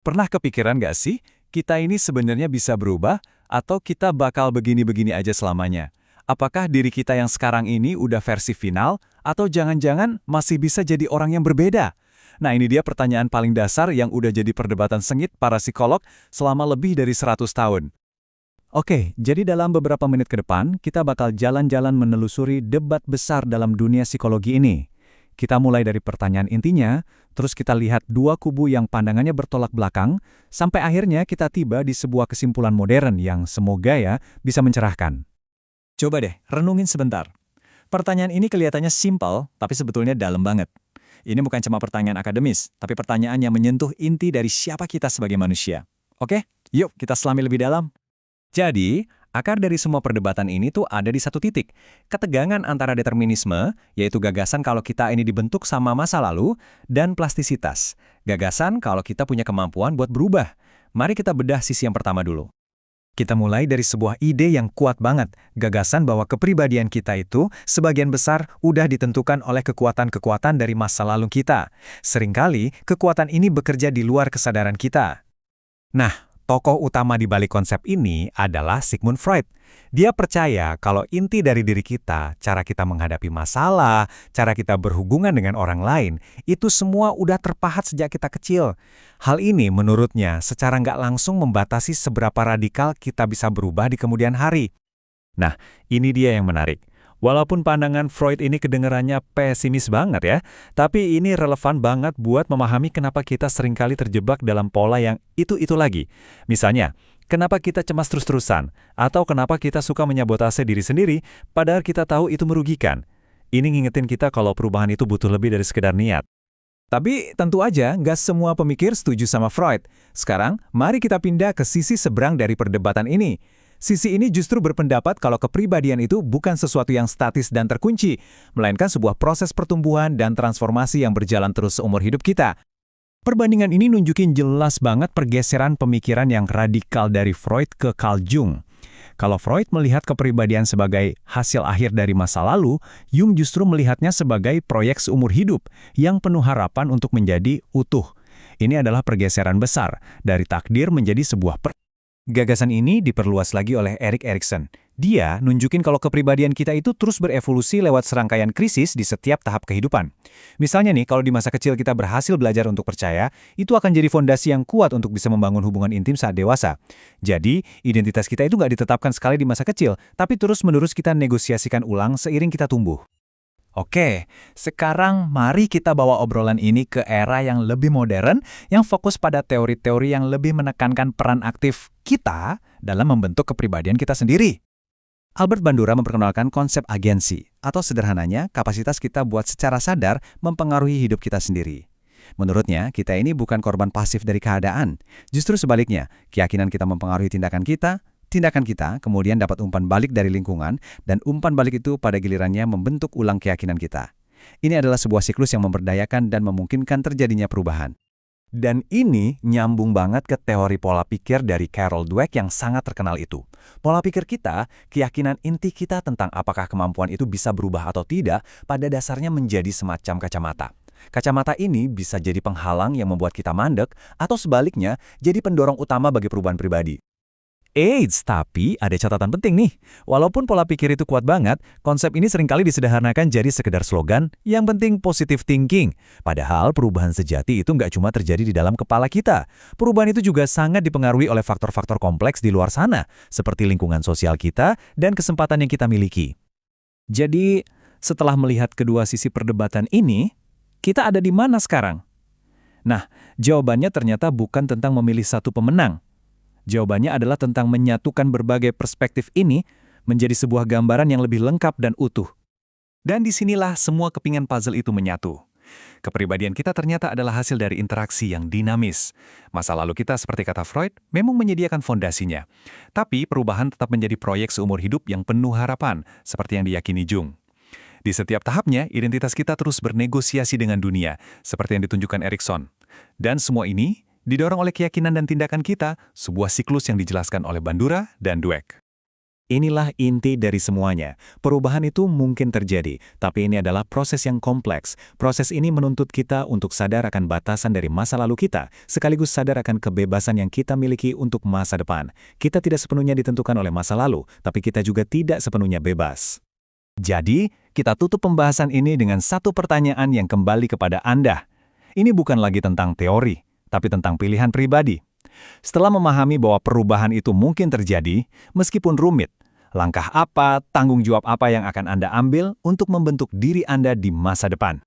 Pernah kepikiran nggak sih, kita ini sebenarnya bisa berubah, atau kita bakal begini-begini aja selamanya? Apakah diri kita yang sekarang ini udah versi final, atau jangan-jangan masih bisa jadi orang yang berbeda? Nah, ini dia pertanyaan paling dasar yang udah jadi perdebatan sengit para psikolog selama lebih dari 100 tahun. Oke, jadi dalam beberapa menit ke depan, kita bakal jalan-jalan menelusuri debat besar dalam dunia psikologi ini. Kita mulai dari pertanyaan intinya, terus kita lihat dua kubu yang pandangannya bertolak belakang, sampai akhirnya kita tiba di sebuah kesimpulan modern yang semoga ya bisa mencerahkan. Coba deh, renungin sebentar. Pertanyaan ini kelihatannya simpel, tapi sebetulnya dalam banget. Ini bukan cuma pertanyaan akademis, tapi pertanyaan yang menyentuh inti dari siapa kita sebagai manusia. Oke, yuk kita selami lebih dalam. Jadi, akar dari semua perdebatan ini tuh ada di satu titik. Ketegangan antara determinisme, yaitu gagasan kalau kita ini dibentuk sama masa lalu, dan plastisitas. Gagasan kalau kita punya kemampuan buat berubah. Mari kita bedah sisi yang pertama dulu. Kita mulai dari sebuah ide yang kuat banget, gagasan bahwa kepribadian kita itu sebagian besar udah ditentukan oleh kekuatan-kekuatan dari masa lalu kita. Seringkali, kekuatan ini bekerja di luar kesadaran kita. Nah, tokoh utama di balik konsep ini adalah Sigmund Freud. Dia percaya kalau inti dari diri kita, cara kita menghadapi masalah, cara kita berhubungan dengan orang lain, itu semua udah terpahat sejak kita kecil. Hal ini menurutnya secara nggak langsung membatasi seberapa radikal kita bisa berubah di kemudian hari. Nah, ini dia yang menarik. Walaupun pandangan Freud ini kedengarannya pesimis banget ya, tapi ini relevan banget buat memahami kenapa kita seringkali terjebak dalam pola yang itu-itu lagi. Misalnya, kenapa kita cemas terus-terusan, atau kenapa kita suka menyabotase diri sendiri, padahal kita tahu itu merugikan. Ini ngingetin kita kalau perubahan itu butuh lebih dari sekedar niat. Tapi tentu aja nggak semua pemikir setuju sama Freud. Sekarang, mari kita pindah ke sisi seberang dari perdebatan ini. Sisi ini justru berpendapat kalau kepribadian itu bukan sesuatu yang statis dan terkunci, melainkan sebuah proses pertumbuhan dan transformasi yang berjalan terus seumur hidup kita. Perbandingan ini nunjukin jelas banget pergeseran pemikiran yang radikal dari Freud ke Carl Jung. Kalau Freud melihat kepribadian sebagai hasil akhir dari masa lalu, Jung justru melihatnya sebagai proyek seumur hidup yang penuh harapan untuk menjadi utuh. Ini adalah pergeseran besar dari takdir menjadi sebuah Gagasan ini diperluas lagi oleh Erik Erikson. Dia nunjukin kalau kepribadian kita itu terus berevolusi lewat serangkaian krisis di setiap tahap kehidupan. Misalnya nih, kalau di masa kecil kita berhasil belajar untuk percaya, itu akan jadi fondasi yang kuat untuk bisa membangun hubungan intim saat dewasa. Jadi, identitas kita itu nggak ditetapkan sekali di masa kecil, tapi terus-menerus kita negosiasikan ulang seiring kita tumbuh. Oke, sekarang mari kita bawa obrolan ini ke era yang lebih modern, yang fokus pada teori-teori yang lebih menekankan peran aktif kita dalam membentuk kepribadian kita sendiri. Albert Bandura memperkenalkan konsep agensi, atau sederhananya kapasitas kita buat secara sadar mempengaruhi hidup kita sendiri. Menurutnya, kita ini bukan korban pasif dari keadaan. Justru sebaliknya, keyakinan kita mempengaruhi tindakan kita kemudian dapat umpan balik dari lingkungan, dan umpan balik itu pada gilirannya membentuk ulang keyakinan kita. Ini adalah sebuah siklus yang memberdayakan dan memungkinkan terjadinya perubahan. Dan ini nyambung banget ke teori pola pikir dari Carol Dweck yang sangat terkenal itu. Pola pikir kita, keyakinan inti kita tentang apakah kemampuan itu bisa berubah atau tidak, pada dasarnya menjadi semacam kacamata. Kacamata ini bisa jadi penghalang yang membuat kita mandek, atau sebaliknya, jadi pendorong utama bagi perubahan pribadi. Tapi ada catatan penting nih. Walaupun pola pikir itu kuat banget, konsep ini seringkali disederhanakan jadi sekedar slogan, yang penting positive thinking. Padahal perubahan sejati itu nggak cuma terjadi di dalam kepala kita. Perubahan itu juga sangat dipengaruhi oleh faktor-faktor kompleks di luar sana, seperti lingkungan sosial kita dan kesempatan yang kita miliki. Jadi, setelah melihat kedua sisi perdebatan ini, kita ada di mana sekarang? Nah, jawabannya ternyata bukan tentang memilih satu pemenang. Jawabannya adalah tentang menyatukan berbagai perspektif ini menjadi sebuah gambaran yang lebih lengkap dan utuh. Dan disinilah semua kepingan puzzle itu menyatu. Kepribadian kita ternyata adalah hasil dari interaksi yang dinamis. Masa lalu kita, seperti kata Freud, memang menyediakan fondasinya. Tapi perubahan tetap menjadi proyek seumur hidup yang penuh harapan, seperti yang diyakini Jung. Di setiap tahapnya, identitas kita terus bernegosiasi dengan dunia, seperti yang ditunjukkan Erikson. Dan semua ini didorong oleh keyakinan dan tindakan kita, sebuah siklus yang dijelaskan oleh Bandura dan Dweck. Inilah inti dari semuanya. Perubahan itu mungkin terjadi, tapi ini adalah proses yang kompleks. Proses ini menuntut kita untuk sadar akan batasan dari masa lalu kita, sekaligus sadar akan kebebasan yang kita miliki untuk masa depan. Kita tidak sepenuhnya ditentukan oleh masa lalu, tapi kita juga tidak sepenuhnya bebas. Jadi, kita tutup pembahasan ini dengan satu pertanyaan yang kembali kepada Anda. Ini bukan lagi tentang teori, tapi tentang pilihan pribadi. Setelah memahami bahwa perubahan itu mungkin terjadi, meskipun rumit, langkah apa, tanggung jawab apa yang akan Anda ambil untuk membentuk diri Anda di masa depan?